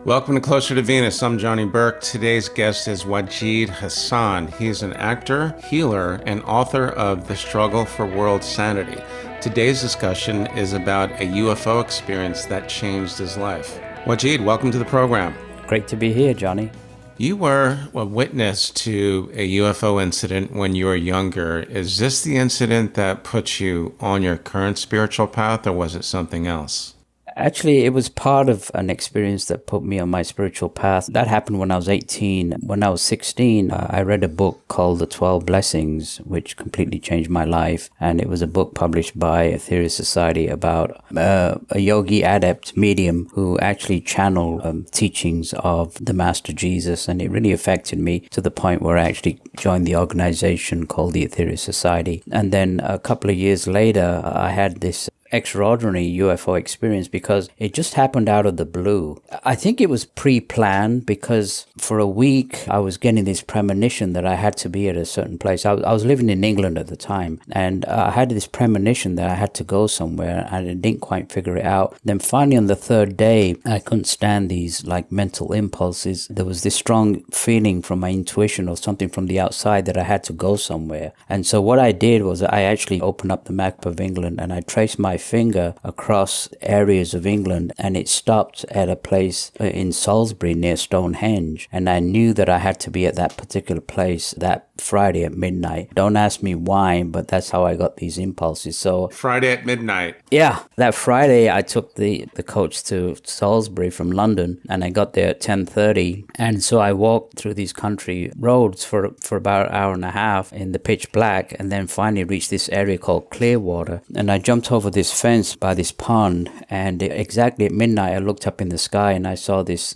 Welcome to Closer to Venus. I'm Johnny Burke. Today's guest is Wajid Hassan. He's an actor, healer, and author of The Struggle for World Sanity. Today's discussion is about a UFO experience that changed his life. Wajid, welcome to the program. Great to be here, Johnny. You were a witness to a UFO incident when you were younger. Is this the incident that put you on your current spiritual path, or was it something else? Actually, it was part of an experience that put me on my spiritual path. That happened when I was 18. When I was 16, I read a book called The 12 Blessings, which completely changed my life. And it was a book published by Aetherius Society about a yogi adept medium who actually channeled teachings of the Master Jesus. And it really affected me to the point where I actually joined the organization called the Aetherius Society. And then a couple of years later, I had this extraordinary UFO experience because it just happened out of the blue. I think it was pre-planned because for a week I was getting this premonition that I had to be at a certain place. I was living in England at the time, and I had this premonition that I had to go somewhere, and I didn't quite figure it out. Then finally on the third day, I couldn't stand these like mental impulses. There was this strong feeling from my intuition or something from the outside that I had to go somewhere. And so what I did was I actually opened up the map of England and I traced my finger across areas of England, and it stopped at a place in Salisbury near Stonehenge, and I knew that I had to be at that particular place that Friday at midnight. Don't ask me why, but that's how I got these impulses. So Friday at midnight. Yeah, that Friday I took the coach to Salisbury from London, and I got there at 10:30, and so I walked through these country roads for about an hour and a half in the pitch black, and then finally reached this area called Clearwater, and I jumped over this fence by this pond, and exactly at midnight I looked up in the sky and I saw this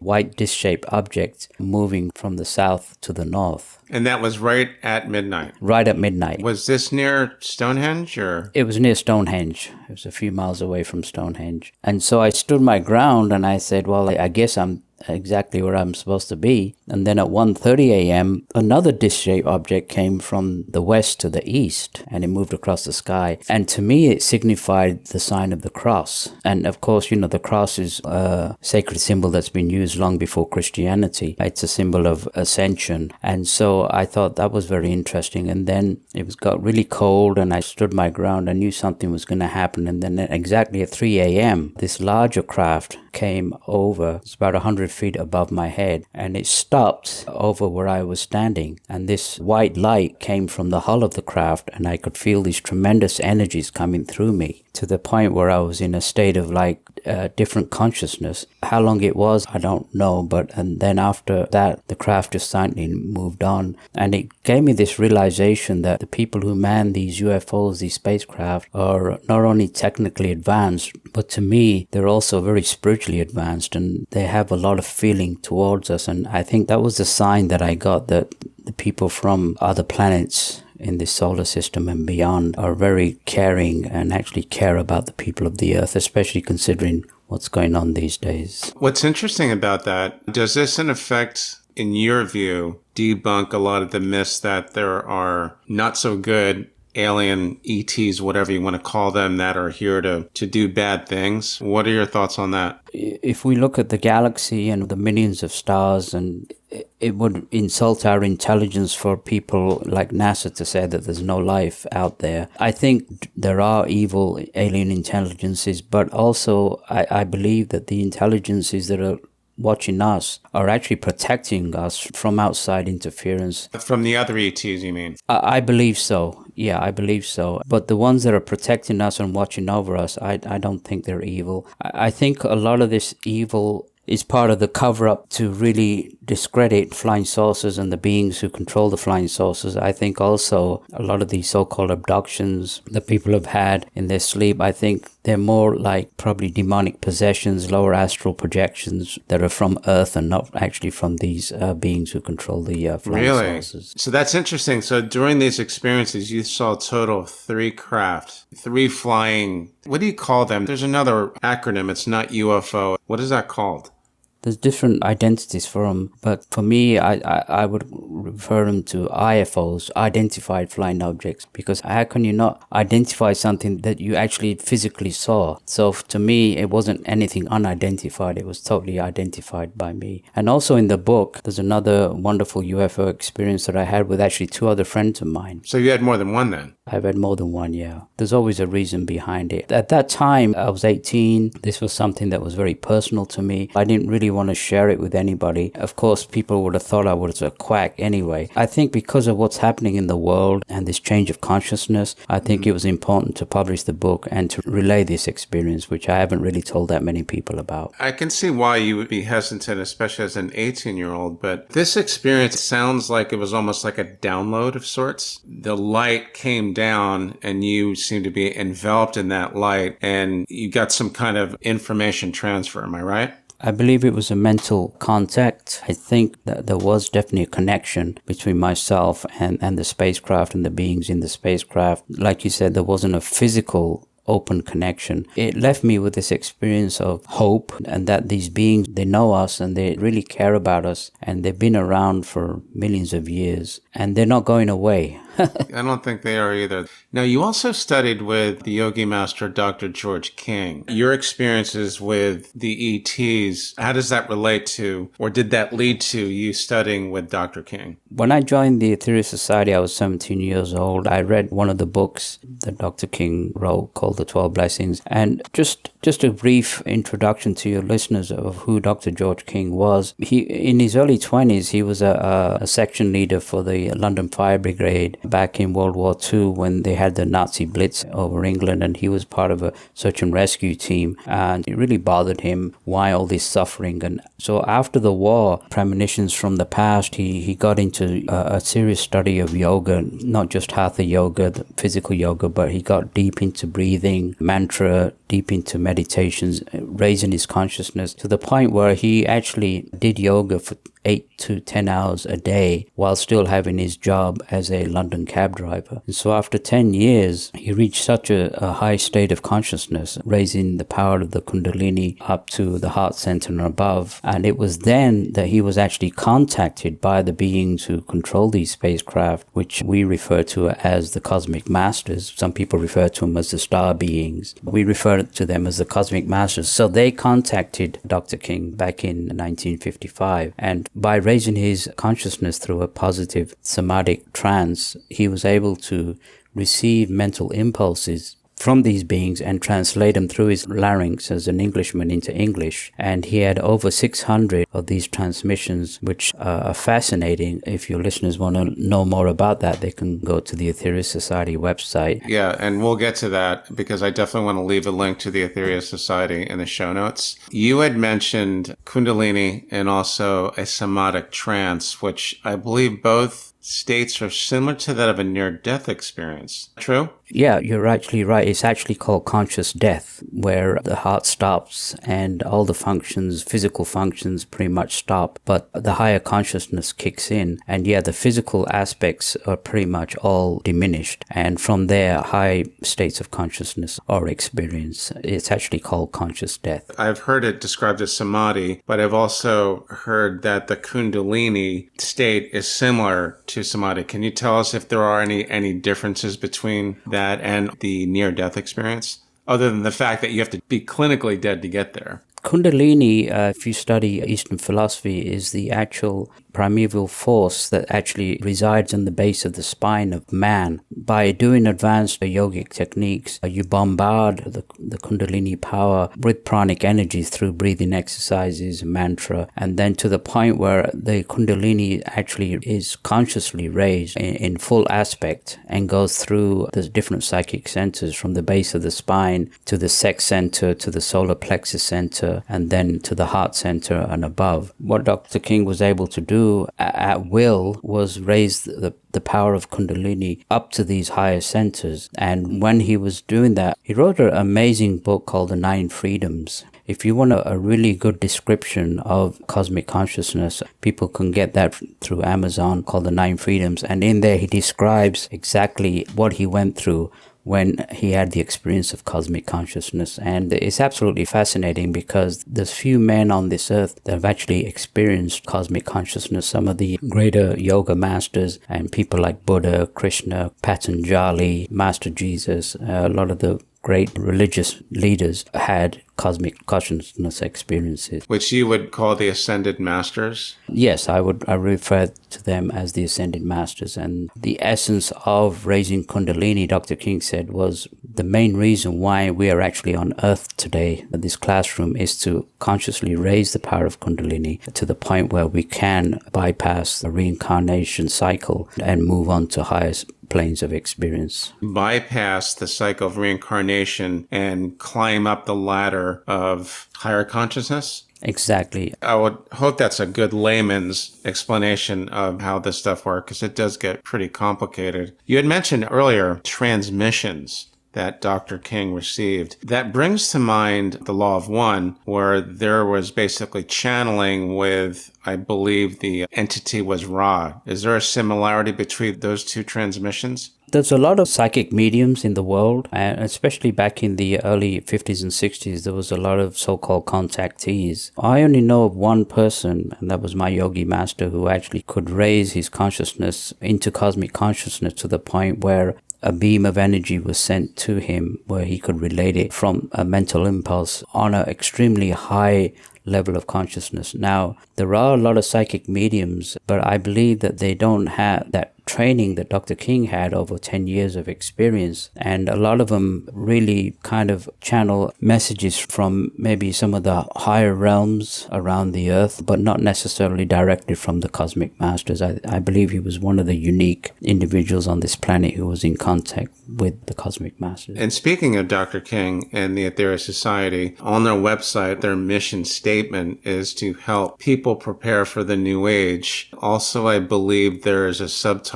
white disc-shaped object moving from the south to the north. And that was right at midnight? Right at midnight. Was this near Stonehenge, or? It was near Stonehenge. It was a few miles away from Stonehenge. And so I stood my ground and I said, well, I guess I'm exactly where I'm supposed to be. And then at 1:30 a.m., another disc-shaped object came from the west to the east, and it moved across the sky. And to me, it signified the sign of the cross. And of course, you know, the cross is a sacred symbol that's been used long before Christianity. It's a symbol of ascension. And so I thought that was very interesting. And then it got really cold, and I stood my ground. I knew something was going to happen. And then exactly at 3 a.m., this larger craft came over. It's about 100 feet above my head, and it stopped over where I was standing, and this white light came from the hull of the craft, and I could feel these tremendous energies coming through me to the point where I was in a state of like different consciousness. How long it was, I don't know, and then after that the craft just silently moved on, and it gave me this realization that the people who man these UFOs, these spacecraft, are not only technically advanced, but to me they're also very spiritually advanced, and they have a lot of feeling towards us. And I think that was the sign that I got, that the people from other planets in this solar system and beyond are very caring and actually care about the people of the earth, especially considering what's going on these days. What's interesting about that, does this in effect, in your view, debunk a lot of the myths that there are not so good alien ETs, whatever you want to call them, that are here to do bad things? What are your thoughts on that? If we look at the galaxy and the millions of stars, and it would insult our intelligence for people like NASA to say that there's no life out there. I think there are evil alien intelligences, but also I believe that the intelligences that are watching us are actually protecting us from outside interference. From the other ETs, you mean? I believe so. Yeah, I believe so. But the ones that are protecting us and watching over us, I don't think they're evil. I think a lot of this evil is part of the cover-up to really discredit flying saucers and the beings who control the flying saucers. I think also a lot of these so-called abductions that people have had in their sleep, I think they're more like probably demonic possessions, lower astral projections that are from Earth and not actually from these beings who control the flying saucers. So that's interesting. So during these experiences, you saw a total of 3 craft, 3 flying. What do you call them? There's another acronym. It's not UFO. What is that called? There's different identities for them, but for me, I would refer them to IFOs, identified flying objects, because how can you not identify something that you actually physically saw? So to me, it wasn't anything unidentified. It was totally identified by me. And also in the book, there's another wonderful UFO experience that I had with actually two other friends of mine. So you had more than one then? I've had more than one, yeah. There's always a reason behind it. At that time, I was 18. This was something that was very personal to me. I didn't really want to share it with anybody. Of course, people would have thought I was a quack anyway. I think because of what's happening in the world and this change of consciousness, I think it was important to publish the book and to relay this experience, which I haven't really told that many people about. I can see why you would be hesitant, especially as an 18-year-old, but this experience sounds like it was almost like a download of sorts. The light came down and you seem to be enveloped in that light and you got some kind of information transfer. Am I right? I believe it was a mental contact. I think that there was definitely a connection between myself and the spacecraft and the beings in the spacecraft. Like you said, there wasn't a physical open connection. It left me with this experience of hope, and that these beings, they know us and they really care about us, and they've been around for millions of years and they're not going away. I don't think they are either. Now, you also studied with the yogi master, Dr. George King. Your experiences with the ETs, how does that relate to, or did that lead to you studying with Dr. King? When I joined the Aetherius Society, I was 17 years old. I read one of the books that Dr. King wrote called The 12 Blessings. And just a brief introduction to your listeners of who Dr. George King was. In his early 20s, he was a section leader for the London Fire Brigade back in World War II when they had the Nazi Blitz over England, and he was part of a search and rescue team, and it really bothered him why all this suffering. And so after the war, premonitions from the past, he got into a serious study of yoga, not just hatha yoga, the physical yoga, but he got deep into breathing, mantra, deep into meditations, raising his consciousness to the point where he actually did yoga for 8 to 10 hours a day while still having his job as a London cab driver. And so after 10 years, he reached such a high state of consciousness, raising the power of the Kundalini up to the heart center and above. And it was then that he was actually contacted by the beings who control these spacecraft, which we refer to as the cosmic masters. Some people refer to them as the star beings. We refer to them as the cosmic masters. So they contacted Dr. King back in 1955, and by raising his consciousness through a positive somatic trance, he was able to receive mental impulses from these beings and translate them through his larynx as an Englishman into English. And he had over 600 of these transmissions, which are fascinating. If your listeners want to know more about that, they can go to the Aetherius Society website. Yeah, and we'll get to that because I definitely want to leave a link to the Aetherius Society in the show notes. You had mentioned Kundalini and also a somatic trance, which I believe both states are similar to that of a near-death experience. True? Yeah, you're actually right. It's actually called conscious death, where the heart stops and all the functions, physical functions pretty much stop, but the higher consciousness kicks in. And yeah, the physical aspects are pretty much all diminished. And from there, high states of consciousness are experienced. It's actually called conscious death. I've heard it described as samadhi, but I've also heard that the Kundalini state is similar to samadhi. Can you tell us if there are any differences between that and the near-death experience, other than the fact that you have to be clinically dead to get there? Kundalini, if you study Eastern philosophy, is the actual primeval force that actually resides in the base of the spine of man. By doing advanced yogic techniques, you bombard the Kundalini power with pranic energy through breathing exercises, mantra, and then to the point where the Kundalini actually is consciously raised in full aspect and goes through the different psychic centers from the base of the spine to the sex center to the solar plexus center and then to the heart center and above. What Dr. King was able to do at will was raise the power of Kundalini up to these higher centers. And when he was doing that, he wrote an amazing book called The 9 Freedoms. If you want a really good description of cosmic consciousness, people can get that through Amazon, called The 9 Freedoms. And in there, he describes exactly what he went through when he had the experience of cosmic consciousness. And it's absolutely fascinating because there's few men on this earth that have actually experienced cosmic consciousness. Some of the greater yoga masters and people like Buddha, Krishna, Patanjali, Master Jesus, a lot of the great religious leaders had cosmic consciousness experiences. Which you would call the ascended masters? Yes, I refer to them as the ascended masters. And the essence of raising Kundalini, Dr. King said, was the main reason why we are actually on earth today. This classroom is to consciously raise the power of Kundalini to the point where we can bypass the reincarnation cycle and move on to highest planes of experience. Bypass the cycle of reincarnation and climb up the ladder of higher consciousness? Exactly. I would hope that's a good layman's explanation of how this stuff works, because it does get pretty complicated. You had mentioned earlier transmissions that Dr. King received. That brings to mind the Law of One, where there was basically channeling with, I believe the entity was Ra. Is there a similarity between those two transmissions? There's a lot of psychic mediums in the world, and especially back in the early 50s and 60s, there was a lot of so-called contactees. I only know of one person, and that was my yogi master, who actually could raise his consciousness into cosmic consciousness to the point where a beam of energy was sent to him where he could relate it from a mental impulse on an extremely high level of consciousness. Now, there are a lot of psychic mediums, but I believe that they don't have that training that Dr. King had over 10 years of experience. And a lot of them really kind of channel messages from maybe some of the higher realms around the earth, but not necessarily directly from the cosmic masters. I believe he was one of the unique individuals on this planet who was in contact with the cosmic masters. And speaking of Dr. King and the Aetherius Society, on their website, their mission statement is to help people prepare for the new age. Also, I believe there is a subtitle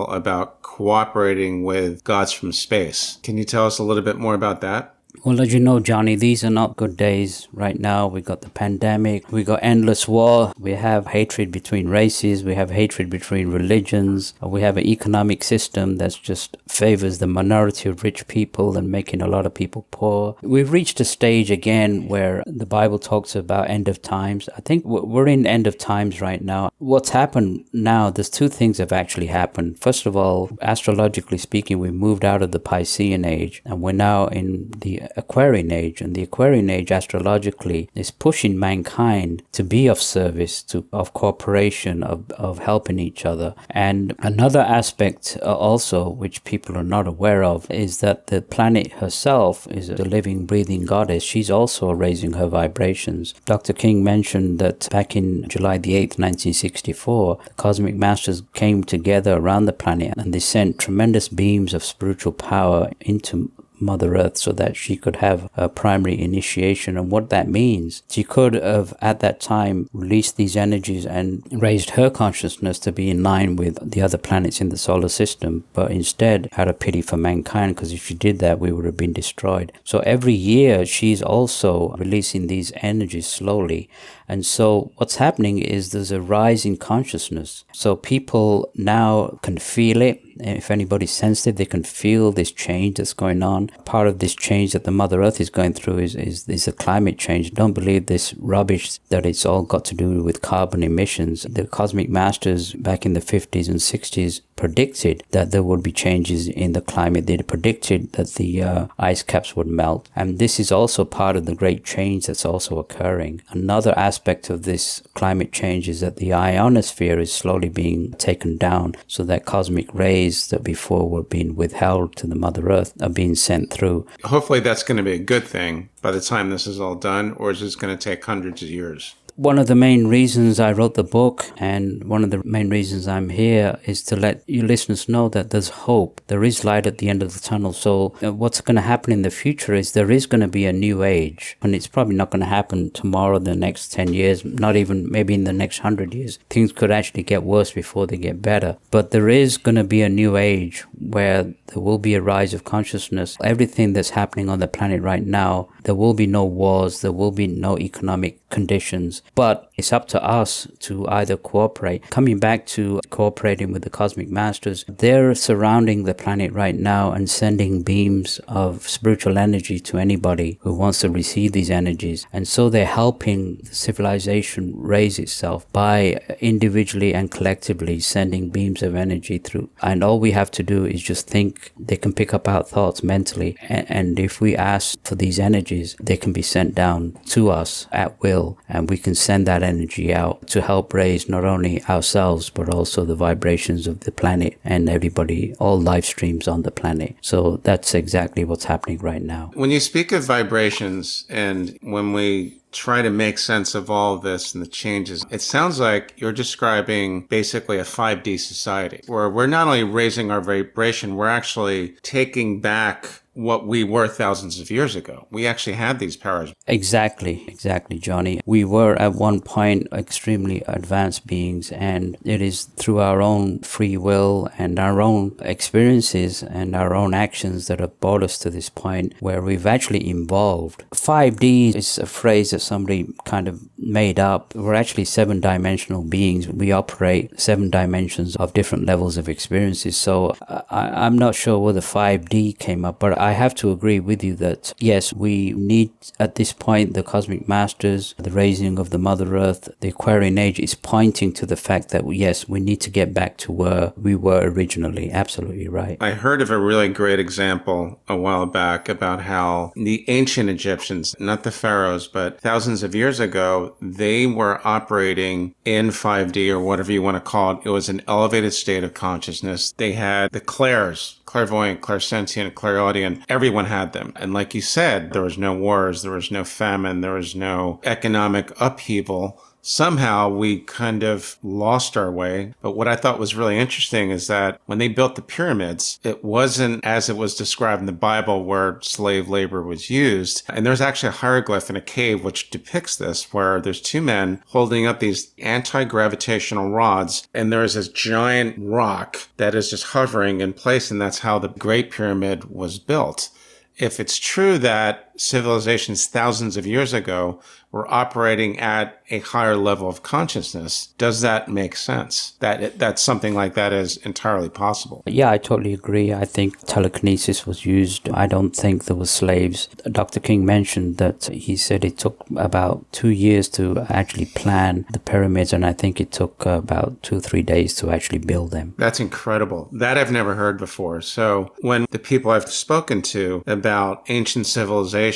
about cooperating with gods from space. Can you tell us a little bit more about that? Well, as you know, Johnny, these are not good days right now. We got the pandemic, we got endless war, we have hatred between races, we have hatred between religions, we have an economic system that just favors the minority of rich people and making a lot of people poor. We've reached a stage again where the Bible talks about end of times. I think we're in end of times right now. What's happened now, there's two things have actually happened. First of all, astrologically speaking, we moved out of the Piscean Age and we're now in the Aquarian Age, and the Aquarian Age astrologically is pushing mankind to be of service, of cooperation, of helping each other. And another aspect also, which people are not aware of, is that the planet herself is a living, breathing goddess. She's also raising her vibrations. Dr. King mentioned that back in July the 8th, 1964, the cosmic masters came together around the planet and they sent tremendous beams of spiritual power into Mother Earth so that she could have a primary initiation. And what that means, she could have at that time released these energies and raised her consciousness to be in line with the other planets in the solar system, but instead had a pity for mankind, because if she did that, we would have been destroyed. So every year she's also releasing these energies slowly. And so what's happening is there's a rise in consciousness. So people now can feel it. If anybody's sensitive, they can feel this change that's going on. Part of this change that the Mother Earth is going through is a climate change. Don't believe this rubbish that it's all got to do with carbon emissions. The cosmic masters back in the 50s and 60s predicted that there would be changes in the climate. They predicted that the ice caps would melt. And this is also part of the great change that's also occurring. Another aspect of this climate change is that the ionosphere is slowly being taken down, so that cosmic rays that before were being withheld to the Mother Earth are being sent through. Hopefully that's going to be a good thing by the time this is all done, or is this going to take hundreds of years? One of the main reasons I wrote the book, and one of the main reasons I'm here, is to let you listeners know that there's hope. There is light at the end of the tunnel. So what's going to happen in the future is there is going to be a new age. And it's probably not going to happen tomorrow, the next 10 years, not even maybe in the next 100 years. Things could actually get worse before they get better. But there is going to be a new age where there will be a rise of consciousness. Everything that's happening on the planet right now, there will be no wars, there will be no economic conditions. But it's up to us to either cooperate. Coming back to cooperating with the cosmic masters, they're surrounding the planet right now and sending beams of spiritual energy to anybody who wants to receive these energies. And so they're helping civilization raise itself by individually and collectively sending beams of energy through. And all we have to do is just think. They can pick up our thoughts mentally. And if we ask for these energies, they can be sent down to us at will. And we can send that energy out to help raise not only ourselves, but also the vibrations of the planet and everybody, all life streams on the planet. So that's exactly what's happening right now. When you speak of vibrations and when we try to make sense of all of this and the changes, it sounds like you're describing basically a 5D society where we're not only raising our vibration, we're actually taking back what we were thousands of years ago. We actually had these powers. Exactly, Johnny. We were at one point extremely advanced beings, and it is through our own free will and our own experiences and our own actions that have brought us to this point where we've actually evolved. 5D is a phrase that somebody kind of made up. We're actually 7-dimensional beings. We operate 7 dimensions of different levels of experiences. So I'm not sure where the 5D came up, but I have to agree with you that yes, we need at this point the cosmic masters, the raising of the Mother Earth, the Aquarian Age is pointing to the fact that yes, we need to get back to where we were originally. Absolutely right. I heard of a really great example a while back about how the ancient Egyptians, not the pharaohs, but thousands of years ago, they were operating in 5D or whatever you want to call it. It was an elevated state of consciousness. They had the clairvoyant, clairsentient, clairaudient. Everyone had them. And like you said, there was no wars, there was no famine, there was no economic upheaval. Somehow we kind of lost our way. But what I thought was really interesting is that when they built the pyramids, it wasn't as it was described in the Bible where slave labor was used. And there's actually a hieroglyph in a cave which depicts this, where there's 2 men holding up these anti-gravitational rods, and there is this giant rock that is just hovering in place, and that's how the Great Pyramid was built. If it's true that civilizations thousands of years ago were operating at a higher level of consciousness, does that make sense? That something like that is entirely possible? Yeah, I totally agree. I think telekinesis was used. I don't think there were slaves. Dr. King mentioned that he said it took about 2 years to actually plan the pyramids, and I think it took about 2-3 days to actually build them. That's incredible. That I've never heard before. So when the people I've spoken to about ancient civilizations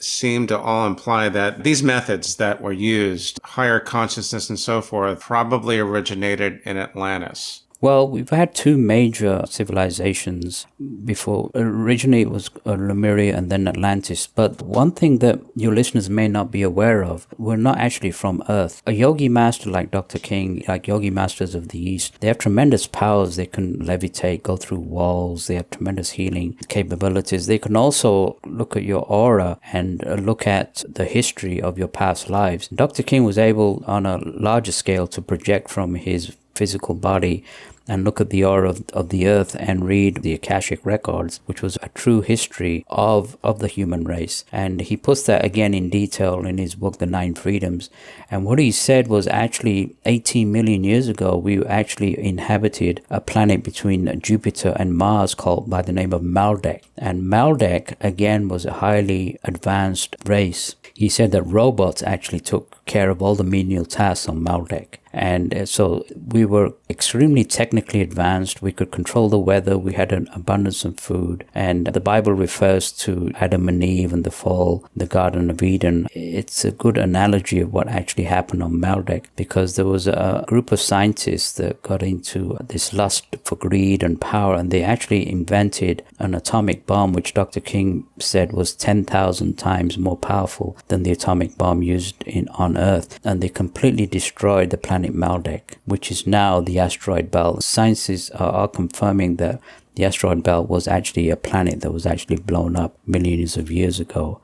seem to all imply that these methods that were used, higher consciousness and so forth, probably originated in Atlantis. Well, we've had 2 major civilizations before. Originally it was Lemuria and then Atlantis. But one thing that your listeners may not be aware of, we're not actually from Earth. A yogi master like Dr. King, like yogi masters of the East, they have tremendous powers. They can levitate, go through walls. They have tremendous healing capabilities. They can also look at your aura and look at the history of your past lives. Dr. King was able on a larger scale to project from his physical body and look at the aura of the earth and read the Akashic records, which was a true history of the human race. And he puts that again in detail in his book, The 9 Freedoms. And what he said was actually 18 million years ago, we actually inhabited a planet between Jupiter and Mars called by the name of Maldek. And Maldek, again, was a highly advanced race. He said that robots actually took care of all the menial tasks on Maldek. And so we were extremely technically advanced. We could control the weather. We had an abundance of food. And the Bible refers to Adam and Eve and the fall, the Garden of Eden. It's a good analogy of what actually happened on Maldek, because there was a group of scientists that got into this lust for greed and power, and they actually invented an atomic bomb, which Dr. King said was 10,000 times more powerful than the atomic bomb used on Earth. And they completely destroyed the planet Maldek, which is now the asteroid belt. Scientists are confirming that the asteroid belt was actually a planet that was actually blown up millions of years ago.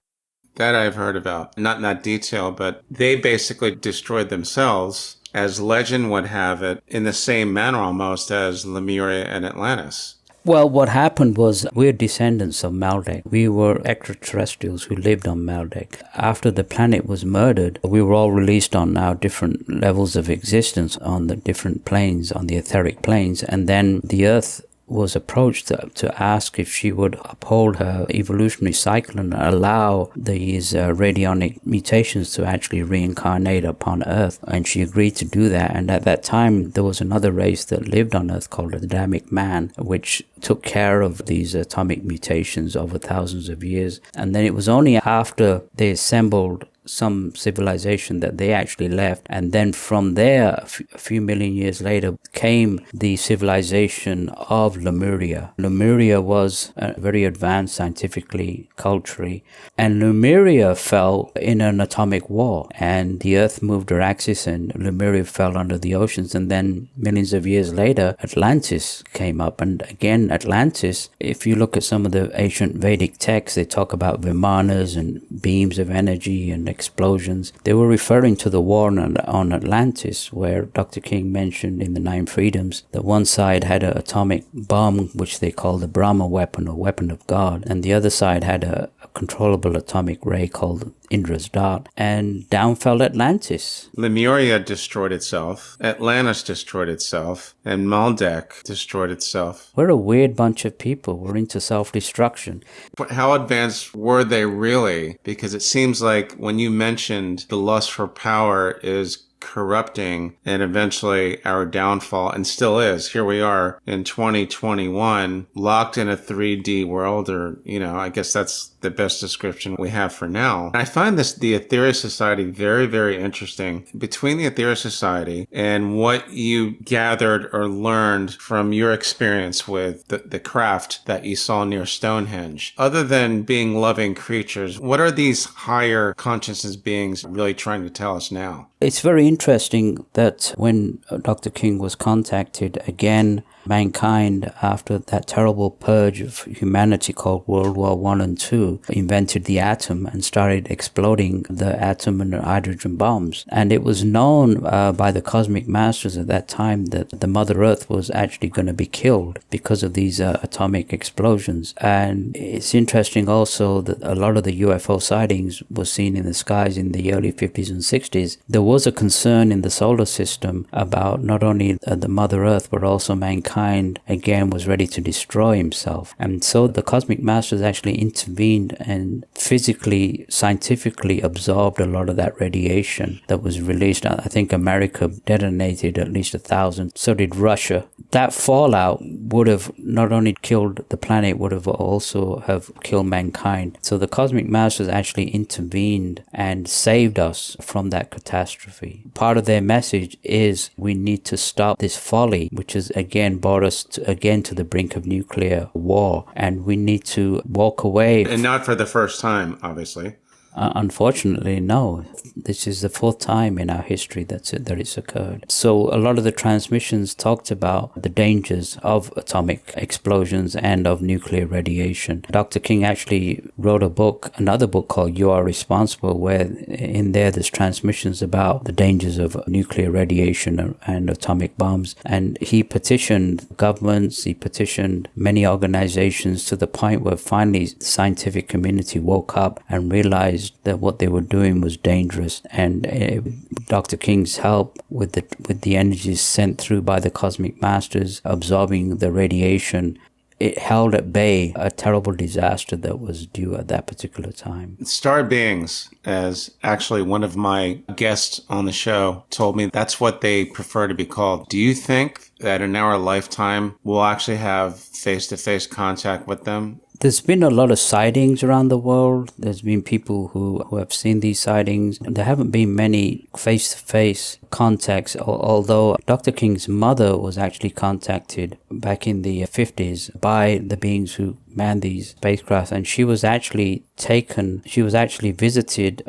That I've heard about. Not in that detail, but they basically destroyed themselves, as legend would have it, in the same manner almost as Lemuria and Atlantis. Well, what happened was we're descendants of Maldek. We were extraterrestrials who lived on Maldek. After the planet was murdered, we were all released on our different levels of existence on the different planes, on the etheric planes, and then the Earth was approached to ask if she would uphold her evolutionary cycle and allow these radionic mutations to actually reincarnate upon Earth. And she agreed to do that. And at that time, there was another race that lived on Earth called the Adamic Man, which took care of these atomic mutations over thousands of years. And then it was only after they assembled some civilization that they actually left, and then from there a few million years later came the civilization of Lemuria. Lemuria was very advanced scientifically, culturally, and Lemuria fell in an atomic war, and the Earth moved her axis and Lemuria fell under the oceans. And then millions of years later Atlantis came up, and again Atlantis, if you look at some of the ancient Vedic texts, they talk about vimanas and beams of energy and explosions. They were referring to the war on Atlantis, where Dr. King mentioned in the Nine Freedoms that one side had an atomic bomb, which they called the Brahma weapon or weapon of God, and the other side had a controllable atomic ray called Indra's dart, and down fell Atlantis. Lemuria destroyed itself, Atlantis destroyed itself, and Maldek destroyed itself. We're a weird bunch of people. We're into self-destruction. How advanced were they really? Because it seems like when you mentioned the lust for power is corrupting and eventually our downfall, and still is. Here we are in 2021, locked in a 3D world, or, I guess that's the best description we have for now. I find the Aetherius Society very, very interesting. Between the Aetherius Society and what you gathered or learned from your experience with the craft that you saw near Stonehenge, other than being loving creatures, what are these higher consciousness beings really trying to tell us now? It's very interesting that when Dr. King was contacted again, mankind, after that terrible purge of humanity called World War I and II, invented the atom and started exploding the atom and the hydrogen bombs. And it was known by the cosmic masters at that time that the Mother Earth was actually going to be killed because of these atomic explosions. And it's interesting also that a lot of the UFO sightings was seen in the skies in the early 50s and 60s. There was a concern in the solar system about not only the Mother Earth, but also mankind again was ready to destroy himself. And so the cosmic masters actually intervened and physically, scientifically absorbed a lot of that radiation that was released. I think America detonated at least 1,000. So did Russia. That fallout would have not only killed the planet, would have also have killed mankind. So the cosmic masters actually intervened and saved us from that catastrophe. Part of their message is we need to stop this folly, which is again brought us to the brink of nuclear war, and we need to walk away. And not for the first time, obviously. Unfortunately, no. This is the fourth time in our history that it's occurred. So a lot of the transmissions talked about the dangers of atomic explosions and of nuclear radiation. Dr. King actually wrote another book called You Are Responsible, where in there there's transmissions about the dangers of nuclear radiation and atomic bombs. And he petitioned governments, he petitioned many organizations, to the point where finally the scientific community woke up and realized that what they were doing was dangerous. And Dr. King's help with the energies sent through by the cosmic masters absorbing the radiation, it held at bay a terrible disaster that was due at that particular time. Star beings, as actually one of my guests on the show told me, that's what they prefer to be called. Do you think that in our lifetime we'll actually have face-to-face contact with them? There's been a lot of sightings around the world. There's been people who have seen these sightings. There haven't been many face-to-face contacts, although Dr. King's mother was actually contacted back in the 50s by the beings who manned these spacecraft, and she was actually visited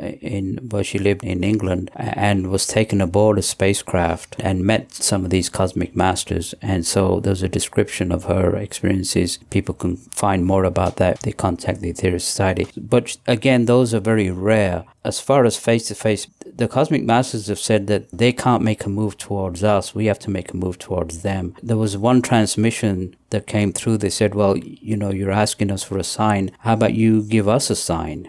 where she lived in England, and was taken aboard a spacecraft and met some of these cosmic masters. And so there's a description of her experiences. People can find more about that if they contact the Aetherius Society. But again, those are very rare. as far as face-to-face, the Cosmic Masters have said that they can't make a move towards us. We have to make a move towards them. There was one transmission that came through. They said, well, you're asking us for a sign. How about you give us a sign?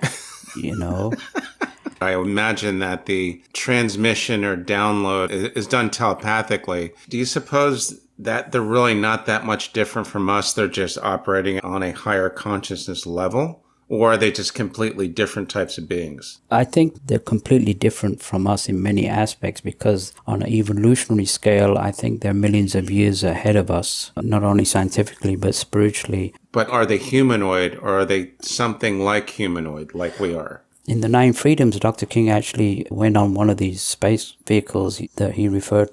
I imagine that the transmission or download is done telepathically. Do you suppose that they're really not that much different from us? They're just operating on a higher consciousness level? Or are they just completely different types of beings? I think they're completely different from us in many aspects, because on an evolutionary scale, I think they're millions of years ahead of us, not only scientifically, but spiritually. But are they humanoid, or are they something like humanoid, like we are? In the Nine Freedoms, Dr. King actually went on one of these space vehicles that they referred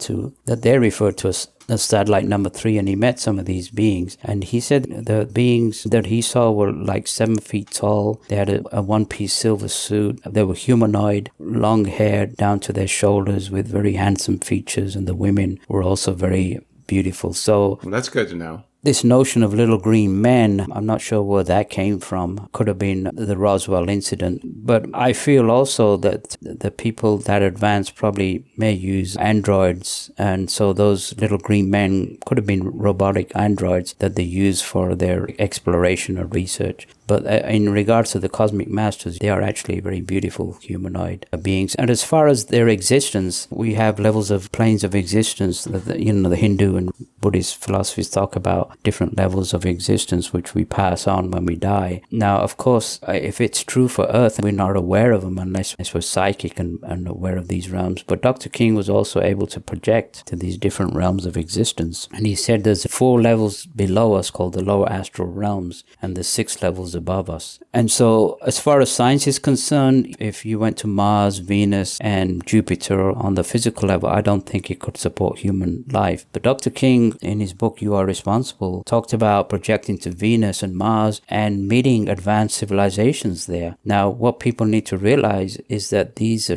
to as satellite number 3, and he met some of these beings. And he said the beings that he saw were like 7 feet tall. They had a one-piece silver suit. They were humanoid, long hair down to their shoulders with very handsome features. And the women were also very beautiful. So well, that's good to know. This notion of little green men, I'm not sure where that came from. Could have been the Roswell incident. But I feel also that the people that advance probably may use androids. And so those little green men could have been robotic androids that they use for their exploration or research. But in regards to the Cosmic Masters, they are actually very beautiful humanoid beings. And as far as their existence, we have levels of planes of existence that the Hindu and Buddhist philosophies talk about different levels of existence which we pass on when we die. Now, of course, if it's true for Earth, we're not aware of them unless we're psychic and aware of these realms. But Dr. King was also able to project to these different realms of existence. And he said there's 4 levels below us called the lower astral realms, and there's 6 levels above us. And so as far as science is concerned, if you went to Mars, Venus, and Jupiter on the physical level, I don't think it could support human life. But Dr. King, in his book, You Are Responsible, talked about projecting to Venus and Mars and meeting advanced civilizations there. Now, what people need to realize is that these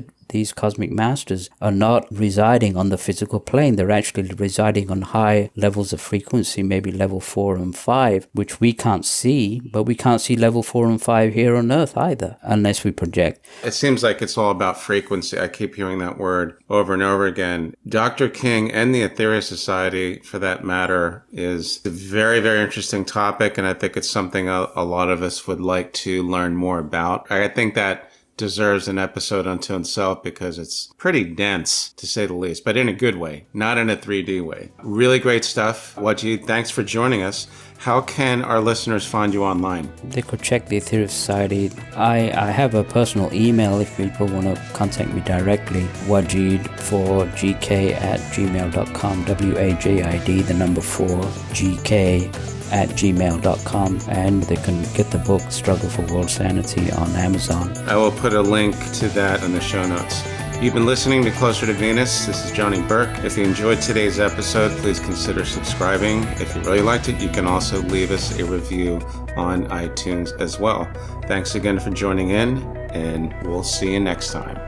cosmic masters are not residing on the physical plane. They're actually residing on high levels of frequency, maybe level 4 and 5, which we can't see, but we can't see level 4 and 5 here on Earth either, unless we project. It seems like it's all about frequency. I keep hearing that word over and over again. Dr. King and the Aetherius Society, for that matter, is a very, very interesting topic, and I think it's something a lot of us would like to learn more about. I think that deserves an episode unto itself because it's pretty dense, to say the least, but in a good way, not in a 3D way. Really great stuff. Wajid, thanks for joining us. How can our listeners find you online? They could check the Aetherius Society. I have a personal email if people want to contact me directly. Wajid4gk@gmail.com. WAJID, the number 4GK@gmail.com, and they can get the book Struggle for World Sanity on Amazon. I will put a link to that in the show notes. You've been listening to Closer to Venus. This is Johnny Burke. If you enjoyed today's episode, please consider subscribing. If you really liked it, you can also leave us a review on iTunes as well. Thanks again for joining in, and we'll see you next time.